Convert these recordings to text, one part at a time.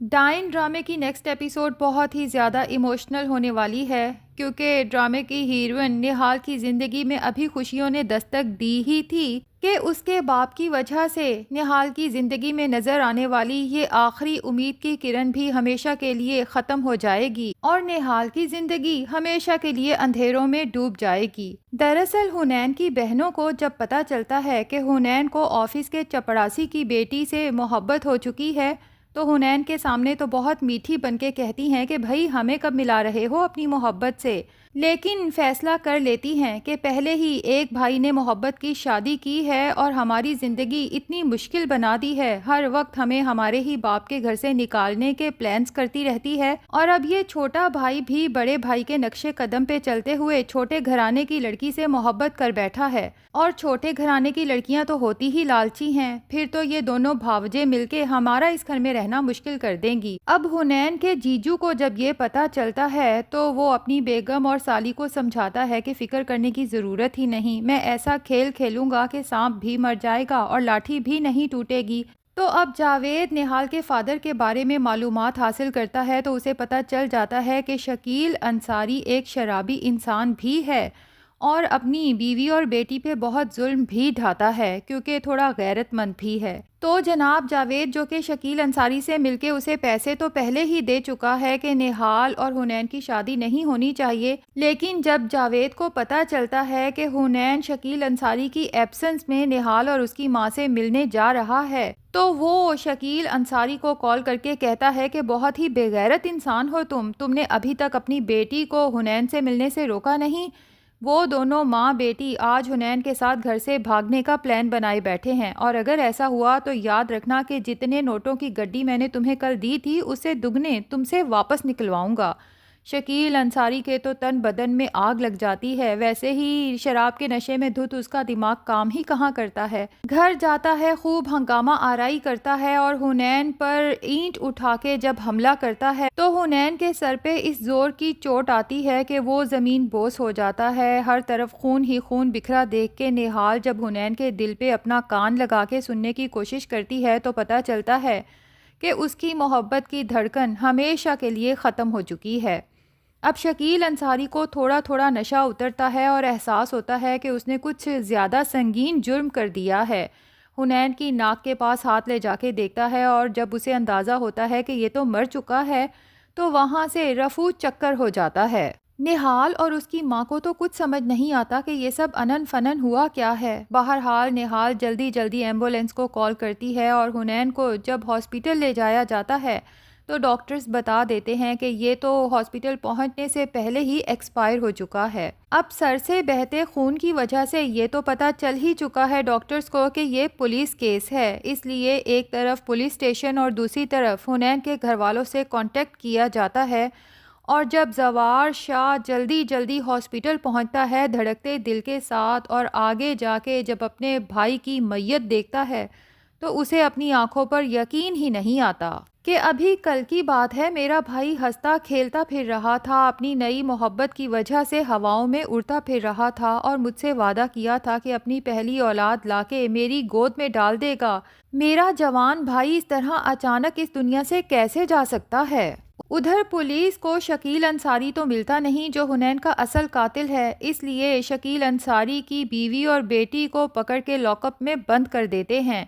ڈائن ڈرامے کی next episode بہت ہی زیادہ ایموشنل ہونے والی ہے، کیونکہ ڈرامے کی ہیروئن نہال کی زندگی میں ابھی خوشیوں نے دستک دی ہی تھی کہ اس کے باپ کی وجہ سے نہال کی زندگی میں نظر آنے والی یہ آخری امید کی کرن بھی ہمیشہ کے لیے ختم ہو جائے گی اور نہال کی زندگی ہمیشہ کے لیے اندھیروں میں ڈوب جائے گی۔ دراصل حنین کی بہنوں کو جب پتہ چلتا ہے کہ حنین کو آفس کے چپڑاسی کی بیٹی سے محبت ہو چکی ہے تو حنین کے سامنے تو بہت میٹھی بن کے کہتی ہیں کہ بھائی ہمیں کب ملا رہے ہو اپنی محبت سے، لیکن فیصلہ کر لیتی ہیں کہ پہلے ہی ایک بھائی نے محبت کی شادی کی ہے اور ہماری زندگی اتنی مشکل بنا دی ہے، ہر وقت ہمیں ہمارے ہی باپ کے گھر سے نکالنے کے پلانز کرتی رہتی ہے، اور اب یہ چھوٹا بھائی بھی بڑے بھائی کے نقش قدم پہ چلتے ہوئے چھوٹے گھرانے کی لڑکی سے محبت کر بیٹھا ہے، اور چھوٹے گھرانے کی لڑکیاں تو ہوتی ہی لالچی ہیں، پھر تو یہ دونوں بھاوجے مل کے ہمارا اس گھر میں رہنا مشکل کر دیں گی۔ اب حنین کے جیجو کو جب یہ پتا چلتا ہے تو وہ اپنی بیگم اور سالی کو سمجھاتا ہے کہ فکر کرنے کی ضرورت ہی نہیں، میں ایسا کھیل کھیلوں گا کہ سانپ بھی مر جائے گا اور لاٹھی بھی نہیں ٹوٹے گی۔ تو اب جاوید نہال کے فادر کے بارے میں معلومات حاصل کرتا ہے تو اسے پتہ چل جاتا ہے کہ شکیل انصاری ایک شرابی انسان بھی ہے اور اپنی بیوی اور بیٹی پہ بہت ظلم بھی ڈھاتا ہے، کیونکہ تھوڑا غیرت مند بھی ہے۔ تو جناب جاوید جو کہ شکیل انصاری سے مل کے اسے پیسے تو پہلے ہی دے چکا ہے کہ نہال اور حنین کی شادی نہیں ہونی چاہیے، لیکن جب جاوید کو پتہ چلتا ہے کہ حنین شکیل انصاری کی ایبسنس میں نہال اور اس کی ماں سے ملنے جا رہا ہے تو وہ شکیل انصاری کو کال کر کے کہتا ہے کہ بہت ہی بے غیرت انسان ہو تم نے ابھی تک اپنی بیٹی کو حنین سے ملنے سے روکا نہیں۔ وہ دونوں ماں بیٹی آج حنین کے ساتھ گھر سے بھاگنے کا پلان بنائے بیٹھے ہیں، اور اگر ایسا ہوا تو یاد رکھنا کہ جتنے نوٹوں کی گڈی میں نے تمہیں کل دی تھی اس سے دگنے تم سے واپس نکلواؤں گا۔ شکیل انصاری کے تو تن بدن میں آگ لگ جاتی ہے، ویسے ہی شراب کے نشے میں دھت اس کا دماغ کام ہی کہاں کرتا ہے۔ گھر جاتا ہے، خوب ہنگامہ آرائی کرتا ہے اور حنین پر اینٹ اٹھا کے جب حملہ کرتا ہے تو حنین کے سر پہ اس زور کی چوٹ آتی ہے کہ وہ زمین بوس ہو جاتا ہے۔ ہر طرف خون ہی خون بکھرا دیکھ کے نہال جب حنین کے دل پہ اپنا کان لگا کے سننے کی کوشش کرتی ہے تو پتہ چلتا ہے کہ اس کی محبت کی دھڑکن ہمیشہ کے لیے ختم ہو چکی ہے۔ اب شکیل انصاری کو تھوڑا تھوڑا نشہ اترتا ہے اور احساس ہوتا ہے کہ اس نے کچھ زیادہ سنگین جرم کر دیا ہے۔ حنین کی ناک کے پاس ہاتھ لے جا کے دیکھتا ہے اور جب اسے اندازہ ہوتا ہے کہ یہ تو مر چکا ہے تو وہاں سے رفو چکر ہو جاتا ہے۔ نہال اور اس کی ماں کو تو کچھ سمجھ نہیں آتا کہ یہ سب انن فنن ہوا کیا ہے۔ بہرحال نہال جلدی جلدی ایمبولینس کو کال کرتی ہے اور حنین کو جب ہاسپٹل لے جایا جاتا ہے تو ڈاکٹرز بتا دیتے ہیں کہ یہ تو ہاسپٹل پہنچنے سے پہلے ہی ایکسپائر ہو چکا ہے۔ اب سر سے بہتے خون کی وجہ سے یہ تو پتہ چل ہی چکا ہے ڈاکٹرز کو کہ یہ پولیس کیس ہے، اس لیے ایک طرف پولیس اسٹیشن اور دوسری طرف حنین کے گھر والوں سے کانٹیکٹ کیا جاتا ہے، اور جب زوار شاہ جلدی جلدی ہاسپٹل پہنچتا ہے دھڑکتے دل کے ساتھ اور آگے جا کے جب اپنے بھائی کی میت دیکھتا ہے تو اسے اپنی آنکھوں پر یقین ہی نہیں آتا کہ ابھی کل کی بات ہے میرا بھائی ہنستا کھیلتا پھر رہا تھا، اپنی نئی محبت کی وجہ سے ہواؤں میں اڑتا پھر رہا تھا اور مجھ سے وعدہ کیا تھا کہ اپنی پہلی اولاد لا کے میری گود میں ڈال دے گا۔ میرا جوان بھائی اس طرح اچانک اس دنیا سے کیسے جا سکتا ہے؟ ادھر پولیس کو شکیل انصاری تو ملتا نہیں جو حنین کا اصل قاتل ہے، اس لیے شکیل انصاری کی بیوی اور بیٹی کو پکڑ کے لاک اپ میں بند کر دیتے ہیں۔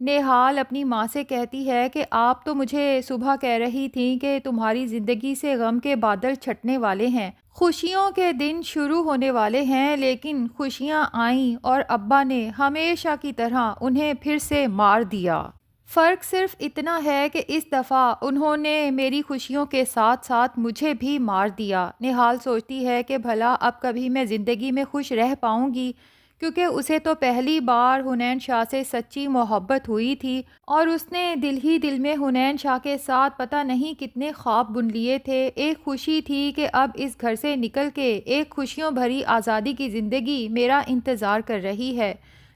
نہال اپنی ماں سے کہتی ہے کہ آپ تو مجھے صبح کہہ رہی تھیں کہ تمہاری زندگی سے غم کے بادل چھٹنے والے ہیں، خوشیوں کے دن شروع ہونے والے ہیں، لیکن خوشیاں آئیں اور ابا نے ہمیشہ کی طرح انہیں پھر سے مار دیا۔ فرق صرف اتنا ہے کہ اس دفعہ انہوں نے میری خوشیوں کے ساتھ ساتھ مجھے بھی مار دیا۔ نہال سوچتی ہے کہ بھلا اب کبھی میں زندگی میں خوش رہ پاؤں گی، کیونکہ اسے تو پہلی بار حنین شاہ سے سچی محبت ہوئی تھی اور اس نے دل ہی دل میں حنین شاہ کے ساتھ پتہ نہیں کتنے خواب بن لیے تھے۔ ایک خوشی تھی کہ اب اس گھر سے نکل کے ایک خوشیوں بھری آزادی کی زندگی میرا انتظار کر رہی ہے،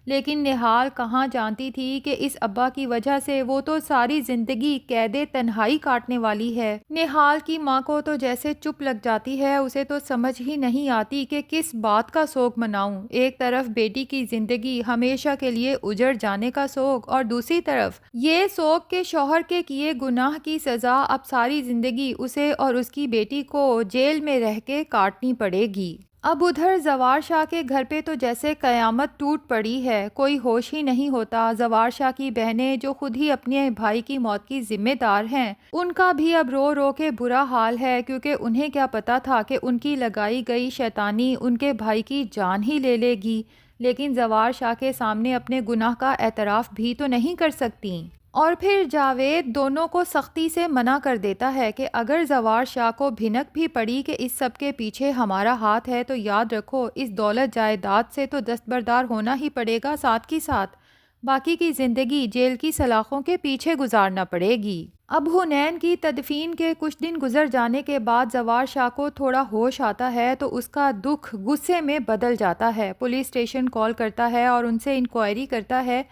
لیکن نہال کہاں جانتی تھی کہ اس ابا کی وجہ سے وہ تو ساری زندگی قید تنہائی کاٹنے والی ہے۔ نہال کی ماں کو تو جیسے چپ لگ جاتی ہے، اسے تو سمجھ ہی نہیں آتی کہ کس بات کا سوگ مناؤں۔ ایک طرف بیٹی کی زندگی ہمیشہ کے لیے اجڑ جانے کا سوگ، اور دوسری طرف یہ سوگ کہ شوہر کے کیے گناہ کی سزا اب ساری زندگی اسے اور اس کی بیٹی کو جیل میں رہ کے کاٹنی پڑے گی۔ اب ادھر زوار شاہ کے گھر پہ تو جیسے قیامت ٹوٹ پڑی ہے، کوئی ہوش ہی نہیں ہوتا۔ زوار شاہ کی بہنیں جو خود ہی اپنے بھائی کی موت کی ذمہ دار ہیں، ان کا بھی اب رو رو کے برا حال ہے، کیونکہ انہیں کیا پتا تھا کہ ان کی لگائی گئی شیطانی ان کے بھائی کی جان ہی لے لے گی، لیکن زوار شاہ کے سامنے اپنے گناہ کا اعتراف بھی تو نہیں کر سکتی۔ اور پھر جاوید دونوں کو سختی سے منع کر دیتا ہے کہ اگر زوار شاہ کو بھنک بھی پڑی کہ اس سب کے پیچھے ہمارا ہاتھ ہے، تو یاد رکھو اس دولت جائیداد سے تو دستبردار ہونا ہی پڑے گا، ساتھ کی ساتھ باقی کی زندگی جیل کی سلاخوں کے پیچھے گزارنا پڑے گی۔ اب حنین کی تدفین کے کچھ دن گزر جانے کے بعد زوار شاہ کو تھوڑا ہوش آتا ہے تو اس کا دکھ غصے میں بدل جاتا ہے۔ پولیس اسٹیشن کال کرتا ہے اور ان سے انکوائری کرتا ہے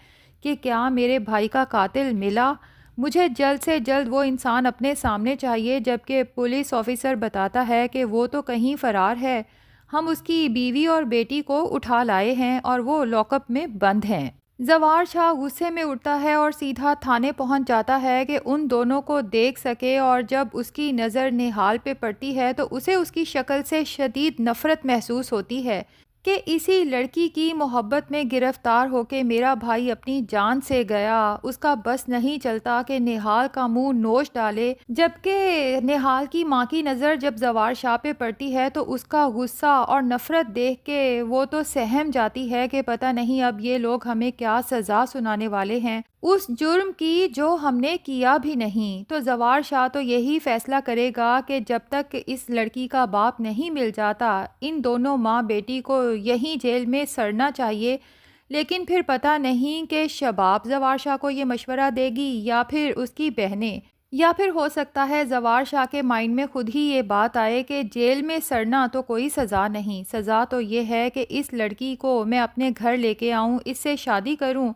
کہ کیا میرے بھائی کا قاتل ملا، مجھے جلد سے جلد وہ انسان اپنے سامنے چاہیے، جبکہ پولیس آفیسر بتاتا ہے کہ وہ تو کہیں فرار ہے، ہم اس کی بیوی اور بیٹی کو اٹھا لائے ہیں اور وہ لاک اپ میں بند ہیں۔ زوار شاہ غصے میں اٹھتا ہے اور سیدھا تھانے پہنچ جاتا ہے کہ ان دونوں کو دیکھ سکے، اور جب اس کی نظر نہال پہ پڑتی ہے تو اسے اس کی شکل سے شدید نفرت محسوس ہوتی ہے کہ اسی لڑکی کی محبت میں گرفتار ہو کے میرا بھائی اپنی جان سے گیا۔ اس کا بس نہیں چلتا کہ نہال کا منہ نوچ ڈالے، جبکہ نہال کی ماں کی نظر جب زوار شاہ پہ پڑتی ہے تو اس کا غصہ اور نفرت دیکھ کے وہ تو سہم جاتی ہے کہ پتہ نہیں اب یہ لوگ ہمیں کیا سزا سنانے والے ہیں اس جرم کی جو ہم نے کیا بھی نہیں۔ تو زوار شاہ تو یہی فیصلہ کرے گا کہ جب تک اس لڑکی کا باپ نہیں مل جاتا ان دونوں ماں بیٹی کو یہیں جیل میں سڑنا چاہیے، لیکن پھر پتہ نہیں کہ شباب زوار شاہ کو یہ مشورہ دے گی یا پھر اس کی بہنیں، یا پھر ہو سکتا ہے زوار شاہ کے مائنڈ میں خود ہی یہ بات آئے کہ جیل میں سڑنا تو کوئی سزا نہیں، سزا تو یہ ہے کہ اس لڑکی کو میں اپنے گھر لے کے آؤں، اس سے شادی کروں،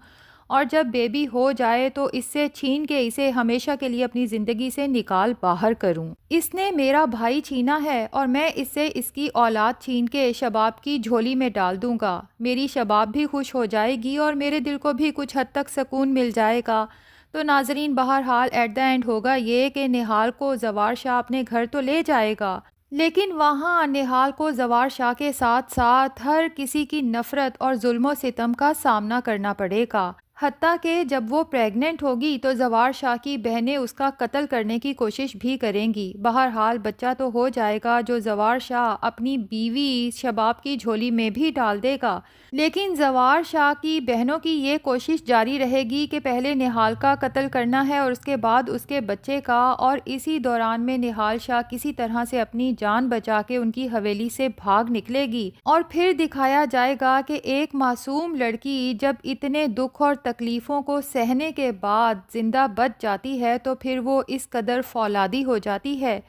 اور جب بیبی ہو جائے تو اس سے چھین کے اسے ہمیشہ کے لیے اپنی زندگی سے نکال باہر کروں۔ اس نے میرا بھائی چھینا ہے اور میں اس سے اس کی اولاد چھین کے شباب کی جھولی میں ڈال دوں گا، میری شباب بھی خوش ہو جائے گی اور میرے دل کو بھی کچھ حد تک سکون مل جائے گا۔ تو ناظرین بہرحال ایٹ دا اینڈ ہوگا یہ کہ نہال کو زوار شاہ اپنے گھر تو لے جائے گا، لیکن وہاں نہال کو زوار شاہ کے ساتھ ساتھ ہر کسی کی نفرت اور ظلم و ستم کا سامنا کرنا پڑے گا، حتیٰ کہ جب وہ پریگننٹ ہوگی تو زوار شاہ کی بہنیں اس کا قتل کرنے کی کوشش بھی کریں گی۔ بہرحال بچہ تو ہو جائے گا جو زوار شاہ اپنی بیوی شباب کی جھولی میں بھی ڈال دے گا، لیکن زوار شاہ کی بہنوں کی یہ کوشش جاری رہے گی کہ پہلے نہال کا قتل کرنا ہے اور اس کے بعد اس کے بچے کا، اور اسی دوران میں نہال شاہ کسی طرح سے اپنی جان بچا کے ان کی حویلی سے بھاگ نکلے گی، اور پھر دکھایا جائے گا کہ ایک معصوم لڑکی جب اتنے دکھ اور تکلیفوں کو سہنے کے بعد زندہ بچ جاتی ہے تو پھر وہ اس قدر فولادی ہو جاتی ہے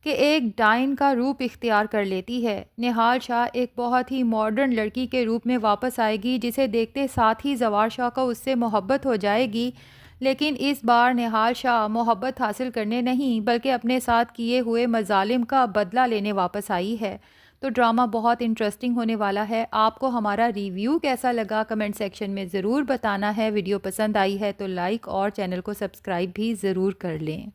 کہ ایک ڈائن کا روپ اختیار کر لیتی ہے۔ نہال شاہ ایک بہت ہی ماڈرن لڑکی کے روپ میں واپس آئے گی جسے دیکھتے ساتھ ہی زوار شاہ کو اس سے محبت ہو جائے گی، لیکن اس بار نہال شاہ محبت حاصل کرنے نہیں بلکہ اپنے ساتھ کیے ہوئے مظالم کا بدلہ لینے واپس آئی ہے۔ تو ڈرامہ بہت انٹرسٹنگ ہونے والا ہے۔ آپ کو ہمارا ریویو کیسا لگا کمنٹ سیکشن میں ضرور بتانا ہے۔ ویڈیو پسند آئی ہے تو لائک اور چینل کو سبسکرائب بھی ضرور کر لیں۔